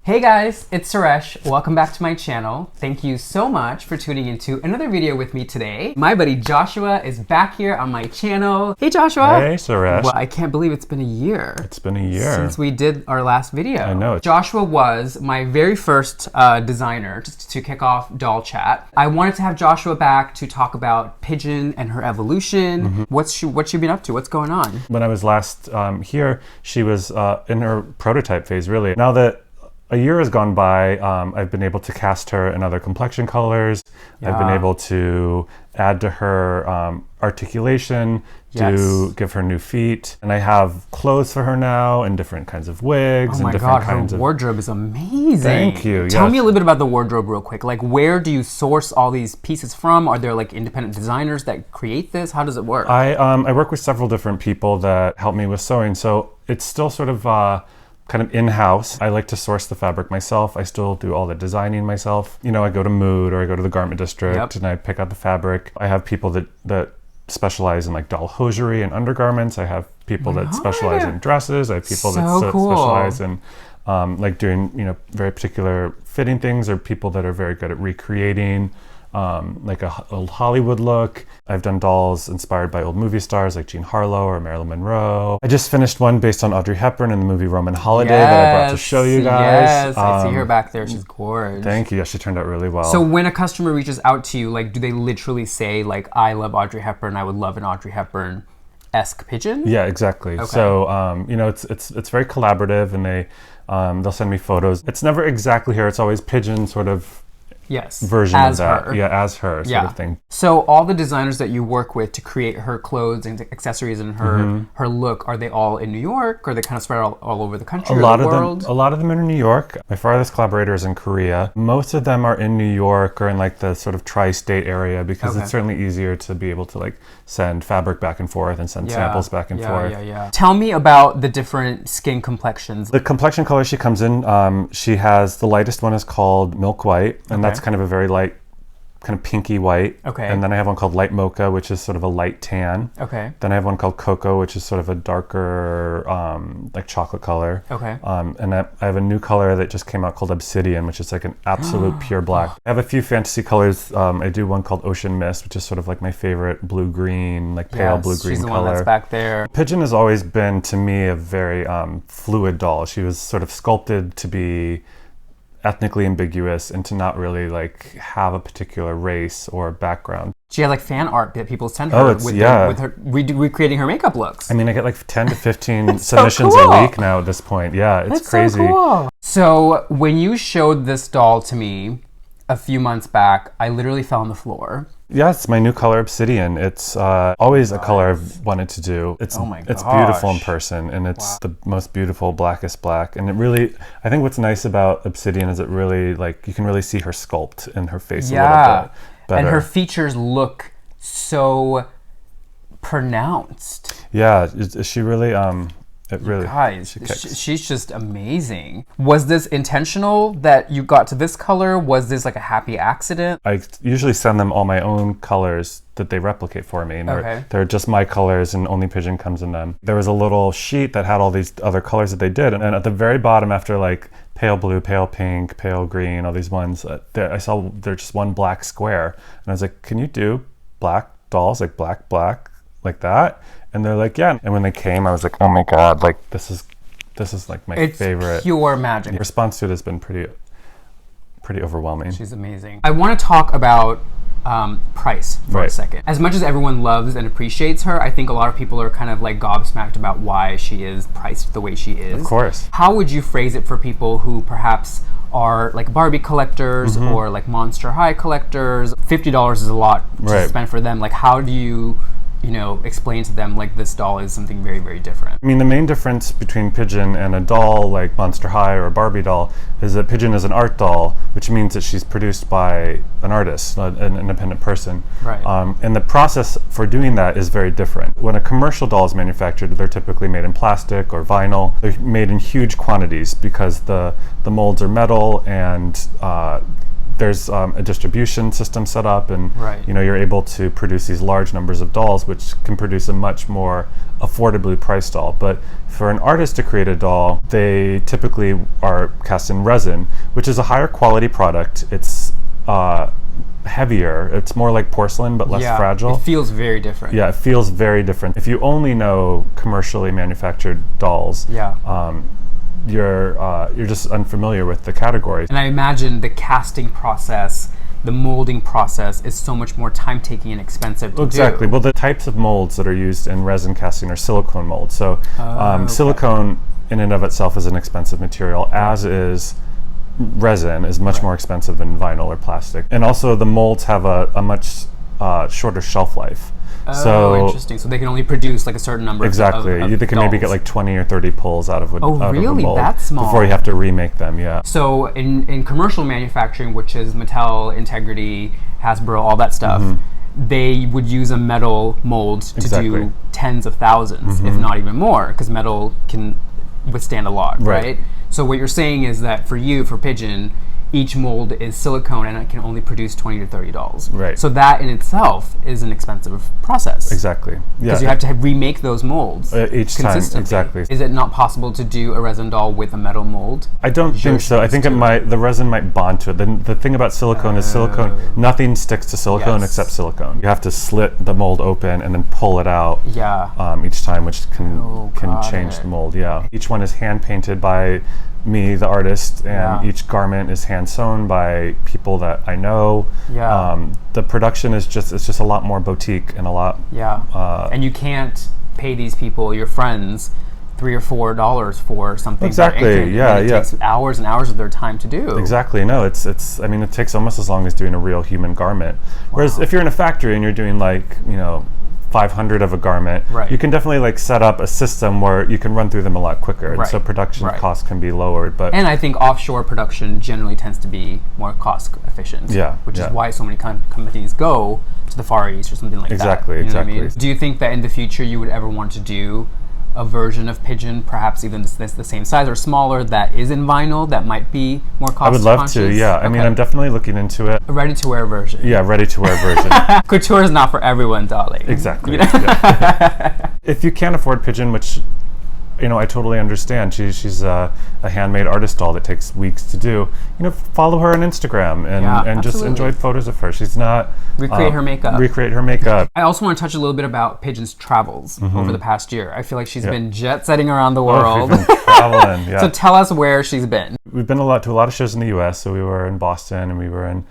Hey guys, it's Suresh. Welcome back to my channel. Thank you so much for tuning into another video with me today. My buddy Joshua is back here on my channel. Hey Joshua. Hey Suresh. Well, I can't believe it's been a year. It's been a year. Since we did our last video. I know. Joshua was my very first designer just to kick off Doll Chat. I wanted to have Joshua back to talk about Pidgin and her evolution. What's she been up to? What's going on? When I was last here, she was in her prototype phase, really. Now that a year has gone by, I've been able to cast her in other complexion colors. Yeah. I've been able to add to her articulation, to give her new feet. And I have clothes for her now and different kinds of wigs and different kinds of... her wardrobe is amazing. Thank you. Tell me a little bit about the wardrobe real quick. Like, where do you source all these pieces from? Are there like independent designers that create this? How does it work? I work with several different people that help me with sewing. So it's still sort of kind of in-house. I like to source the fabric myself. I still do all the designing myself. You know, I go to Mood or I go to the Garment District and I pick out the fabric. I have people that specialize in like doll hosiery and undergarments. I have people that specialize in dresses. I have people that specialize in like doing, you know, very particular fitting things, or people that are very good at recreating like a Hollywood look. I've done dolls inspired by old movie stars like Jean Harlow or Marilyn Monroe. I just finished one based on Audrey Hepburn in the movie Roman Holiday that I brought to show you guys. Yes, I see her back there. She's gorgeous. Thank you. Yeah, she turned out really well. So when a customer reaches out to you, like, do they literally say, like, I love Audrey Hepburn, I would love an Audrey Hepburn-esque Pidgin? Yeah, exactly. Okay. So, you know, it's very collaborative, and they'll send me photos. It's never exactly her. It's always Pidgin sort of version of that. Yeah, as her sort of thing. So all the designers that you work with to create her clothes and accessories and her look, are they all in New York? Or are they kind of spread all over the country or the world? A lot of them are in New York. My farthest collaborator is in Korea. Most of them are in New York or in like the sort of tri-state area, because it's certainly easier to be able to like send fabric back and forth and send samples back and forth. Tell me about the different skin complexions. The complexion color she comes in, she has, the lightest one is called Milk White, and that's kind of a very light, kind of pinky white. And then I have one called Light Mocha, which is sort of a light tan. Then I have one called Cocoa, which is sort of a darker, like chocolate color. And I have a new color that just came out called Obsidian, which is like an absolute pure black. I have a few fantasy colors. I do one called Ocean Mist, which is sort of like my favorite blue-green, like pale blue-green she's the color. One that's back there. Pidgin has always been, to me, a very fluid doll. She was sort of sculpted to be ethnically ambiguous and to not really like have a particular race or background. She had like fan art that people send her with her recreating her makeup looks. I mean, I get like 10 to 15 submissions a week now at this point. Yeah, it's crazy. So cool. So when you showed this doll to me a few months back, I literally fell on the floor. Yeah, it's my new color, Obsidian. It's always a color I've wanted to do. It's beautiful in person, and it's the most beautiful, blackest black. And it really, I think what's nice about Obsidian is it really, like, you can really see her sculpt in her face a little bit better. And her features look so pronounced. Yeah, she really, she's just amazing. Was this intentional that you got to this color? Was this like a happy accident? I usually send them all my own colors that they replicate for me. And they're just my colors, and only Pidgin comes in them. There was a little sheet that had all these other colors that they did. And at the very bottom, after like pale blue, pale pink, pale green, all these ones, I saw there's just one black square. And I was like, can you do black dolls, like black, like that? And they're like, yeah. And when they came, I was like, oh my God, like this is like my favorite. It's pure magic. The response to it has been pretty overwhelming. She's amazing. I want to talk about price for a second. As much as everyone loves and appreciates her, I think a lot of people are kind of like gobsmacked about why she is priced the way she is. Of course. How would you phrase it for people who perhaps are like Barbie collectors or like Monster High collectors? $50 is a lot to spend for them. Like, how do you explain to them like this doll is something very, very different? I mean, the main difference between Pidgin and a doll like Monster High or a Barbie doll is that Pidgin is an art doll, which means that she's produced by an artist, an independent person. And the process for doing that is very different. When a commercial doll is manufactured, they're typically made in plastic or vinyl. They're made in huge quantities because the molds are metal, and there's a distribution system set up, and Right. you're able to produce these large numbers of dolls, which can produce a much more affordably priced doll. But for an artist to create a doll, they typically are cast in resin, which is a higher quality product. It's heavier. It's more like porcelain, but less fragile. It feels very different. Yeah, it feels very different. If you only know commercially manufactured dolls, you're just unfamiliar with the categories. And I imagine the casting process, the molding process is so much more time-taking and expensive to Exactly. do. Well, the types of molds that are used in resin casting are silicone molds. So silicone in and of itself is an expensive material, as is resin is much more expensive than vinyl or plastic. And also the molds have a much shorter shelf life. Oh, interesting. So they can only produce like a certain number exactly. of They can maybe get like 20 or 30 pulls out of a, Oh, out really? of a mold That small? before you have to remake them, yeah. So in commercial manufacturing, which is Mattel, Integrity, Hasbro, all that stuff, they would use a metal mold to do tens of thousands, if not even more, because metal can withstand a lot, right? So what you're saying is that for you, for Pidgin, each mold is silicone and it can only produce 20 to 30 dolls. Right. So that in itself is an expensive process. Exactly. Because you have to remake those molds each time. Exactly. Is it not possible to do a resin doll with a metal mold? I don't think so. I think the resin might bond to it. The thing about silicone is nothing sticks to silicone except silicone. You have to slit the mold open and then pull it out each time, which can change the mold. Yeah. Each one is hand painted by me, the artist, and each garment is hand sewn by people that I know. The production is just a lot more boutique and a lot. And you can't pay these people, your friends, $3 or $4 for something. Exactly. It takes hours and hours of their time to do. Exactly. No, it's. I mean, it takes almost as long as doing a real human garment. Whereas if you're in a factory and you're doing 500 of a garment, you can definitely set up a system where you can run through them a lot quicker, and so production costs can be lowered. And I think offshore production generally tends to be more cost efficient, which is why so many companies go to the Far East or something like that. Exactly. What I mean? Do you think that in the future you would ever want to do a version of Pidgin, perhaps even the same size or smaller, that is in vinyl, that might be more cost conscious? I would love to, yeah. I mean, I'm definitely looking into it. A ready-to-wear version. Yeah, ready-to-wear version. Couture is not for everyone, darling. Exactly. If you can't afford Pidgin, which I totally understand. She's a handmade artist doll that takes weeks to do. Follow her on Instagram and just enjoy photos of her. She's not recreate her makeup. I also want to touch a little bit about Pidgin's travels over the past year. I feel like she's been jet setting around the world. She's been traveling. So tell us where she's been. We've been to a lot of shows in the U.S. So we were in Boston and we were in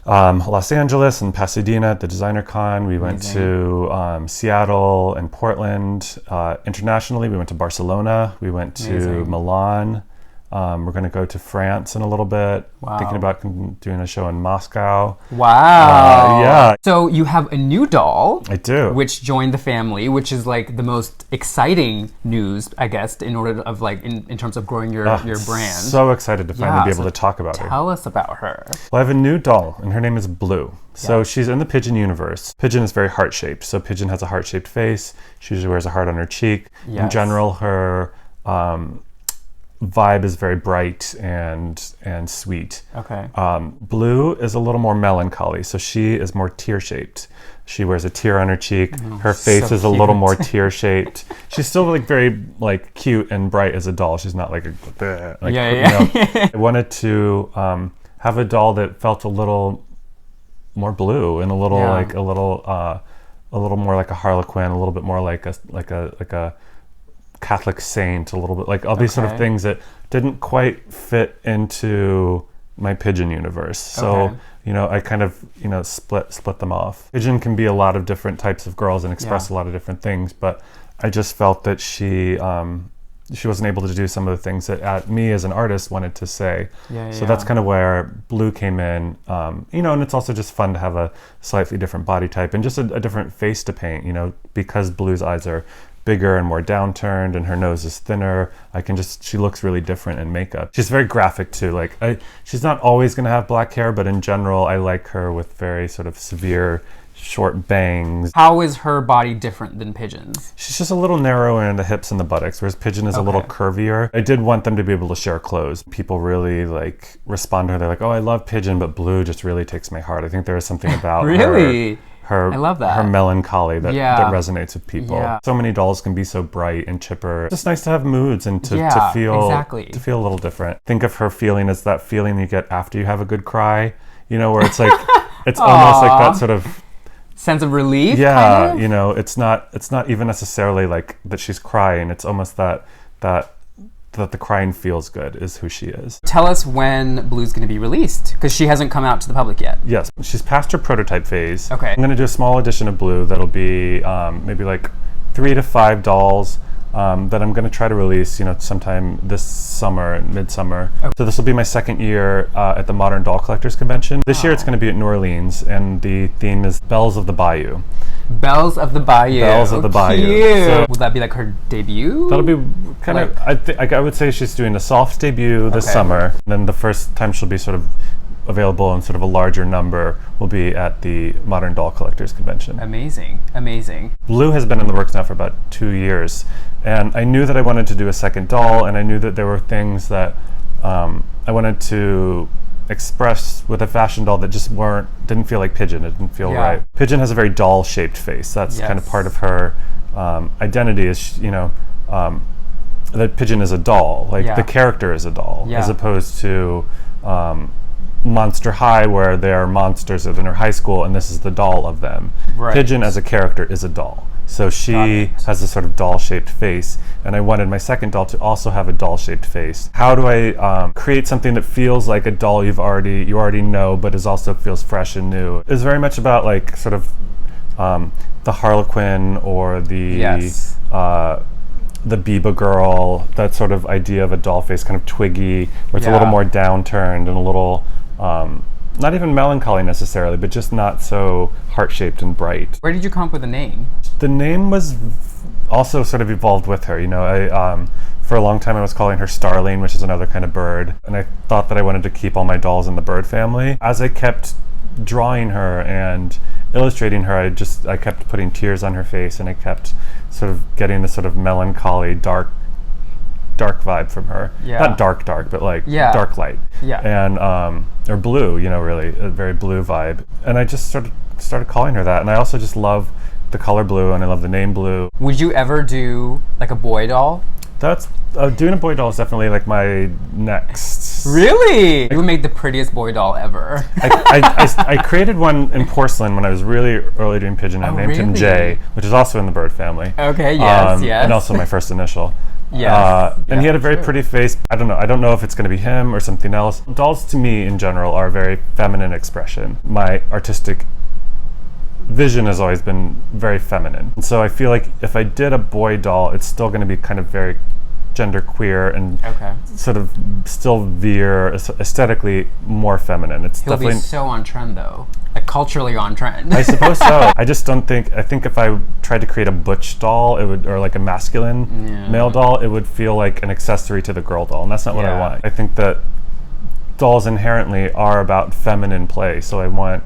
Los Angeles and Pasadena at the Designer Con. We went to Seattle and Portland. Internationally, we went to Barcelona. We went to Milan. We're going to go to France in a little bit. Thinking about doing a show in Moscow. Wow. Yeah. So you have a new doll. I do. Which joined the family, which is the most exciting news, I guess, in order of in terms of growing your brand. So excited to finally be able to talk about her. Tell us about her. Well, I have a new doll, and her name is Bleu. So she's in the Pidgin universe. Pidgin is very heart-shaped. So Pidgin has a heart-shaped face. She usually wears a heart on her cheek. In general, her vibe is very bright and sweet. Okay. Bleu is a little more melancholy, so she is more tear-shaped. She wears a tear on her cheek. Her face is a little more tear-shaped. She's still very cute and bright as a doll. She's not I wanted to have a doll that felt a little more blue and a little a little more like a Harlequin, a little bit more like a Catholic saint, a little bit all these sort of things that didn't quite fit into my Pidgin universe. So I kind of split them off. Pidgin can be a lot of different types of girls and express a lot of different things, but I just felt that she wasn't able to do some of the things that me as an artist wanted to say. So that's kind of where Bleu came in. And it's also just fun to have a slightly different body type and just a different face to paint, because Blue's eyes are bigger and more downturned and her nose is thinner. She looks really different in makeup. She's very graphic too. She's not always gonna have black hair, but in general, I like her with very sort of severe short bangs. How is her body different than Pidgin's? She's just a little narrower in the hips and the buttocks, whereas Pidgin is a little curvier. I did want them to be able to share clothes. People really like respond to her. They're like, oh, I love Pidgin, but Bleu just really takes my heart. I think there is something about really? Her, I love that. Her melancholy that resonates with people. Yeah. So many dolls can be so bright and chipper. It's just nice to have moods and to feel a little different. Think of her feeling as that feeling you get after you have a good cry, you know, where it's like, it's almost like that sort of sense of relief. Yeah, kind of? You know, it's not even necessarily like that she's crying. It's almost that the crying feels good is who she is. Tell us when Blue's going to be released, because she hasn't come out to the public yet. Yes, she's past her prototype phase. Okay. I'm going to do a small edition of Bleu that'll be maybe like 3 to 5 dolls that I'm going to try to release, you know, sometime this summer, midsummer. Okay. So this will be my second year at the Modern Doll Collectors Convention. This year it's going to be at New Orleans, and the theme is Belles of the Bayou. Belles of the Bayou. Belles of the Bayou. Cute. So, will that be like her debut? That'll be kind of, I would say she's doing a soft debut this summer. And then the first time she'll be sort of available in sort of a larger number will be at the Modern Doll Collectors Convention. Amazing, amazing. Bleu has been in the works now for about 2 years. And I knew that I wanted to do a second doll, and I knew that there were things that I wanted to express with a fashion doll that just didn't feel like Pidgin. It didn't feel right. Pidgin has a very doll-shaped face. That's kind of part of her identity is, you know, that Pidgin is a doll. Like the character is a doll, as opposed to Monster High, where they're monsters in her high school, and this is the doll of them. Right. Pidgin as a character is a doll. So she has a sort of doll-shaped face, and I wanted my second doll to also have a doll-shaped face. How do I create something that feels like a doll you already know, but also feels fresh and new? It's very much about like sort of the Harlequin or the Biba girl, that sort of idea of a doll face, kind of twiggy, where it's a little more downturned and a little not even melancholy necessarily, but just not so heart-shaped and bright. Where did you come up with the name? The name was also sort of evolved with her. You know, I for a long time I was calling her Starling, which is another kind of bird, and I thought that I wanted to keep all my dolls in the bird family. As I kept drawing her and illustrating her, I kept putting tears on her face, and I kept sort of getting this sort of melancholy, dark vibe from her. Not dark, but like dark light. And or blue, you know, really a very blue vibe. And I just started calling her that. And I also just love the color blue, and I love the name Blue. Would you ever do like a boy doll? That's doing a boy doll is definitely like my next. Really? You would make the prettiest boy doll ever. I created one in porcelain when I was really early doing Pidgin. I named him Jay, which is also in the bird family. Okay, yes. And also my first initial. And he had a very pretty face. I don't know if it's going to be him or something else. Dolls to me in general are a very feminine expression. My artistic vision has always been very feminine. And so I feel like if I did a boy doll, it's still going to be kind of very genderqueer and sort of still veer aesthetically more feminine. He'll be so on trend though. Like culturally on trend. I suppose so. I think if I tried to create a butch doll, or like a masculine male doll, it would feel like an accessory to the girl doll, and that's not what I want. I think that dolls inherently are about feminine play, so I want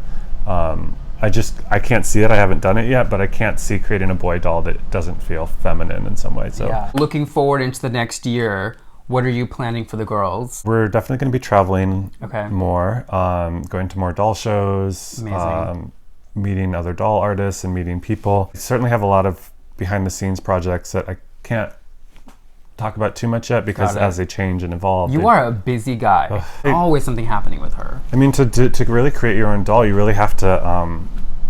I can't see it. I haven't done it yet, but I can't see creating a boy doll that doesn't feel feminine in some way. So looking forward into the next year, what are you planning for the girls? We're definitely going to be traveling more, going to more doll shows, meeting other doll artists and meeting people. I certainly have a lot of behind the scenes projects that I can't talk about too much yet, because as they change and evolve. You are a busy guy. Always something happening with her. I mean, to really create your own doll, you really have to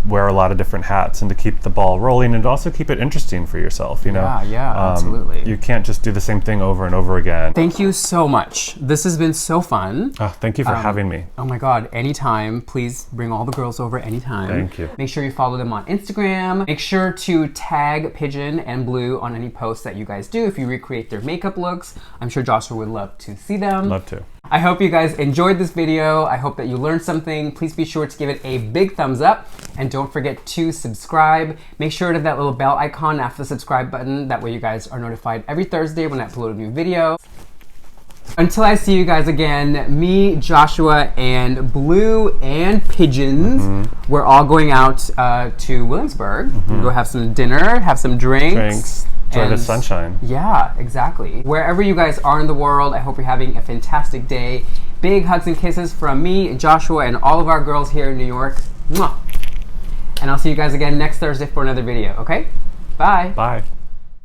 wear a lot of different hats, and to keep the ball rolling, and also keep it interesting for yourself, you know? Absolutely. You can't just do the same thing over and over again. Thank you so much. This has been so fun. Thank you for having me. Oh my God, anytime. Please bring all the girls over anytime. Thank you. Make sure you follow them on Instagram. Make sure to tag Pidgin and Bleu on any posts that you guys do if you recreate their makeup looks. I'm sure Joshua would love to see them. Love to. I hope you guys enjoyed this video. I hope that you learned something. Please be sure to give it a big thumbs up, and don't forget to subscribe. Make sure to hit that little bell icon after the subscribe button. That way you guys are notified every Thursday when I upload a new video. Until I see you guys again, me, Joshua, and Blue and Pigeons, we're all going out to Williamsburg. We'll go have some dinner, have some drinks. Enjoy the sunshine. Yeah, exactly. Wherever you guys are in the world, I hope you're having a fantastic day. Big hugs and kisses from me, Joshua, and all of our girls here in New York. Mwah! And I'll see you guys again next Thursday for another video, okay? Bye. Bye.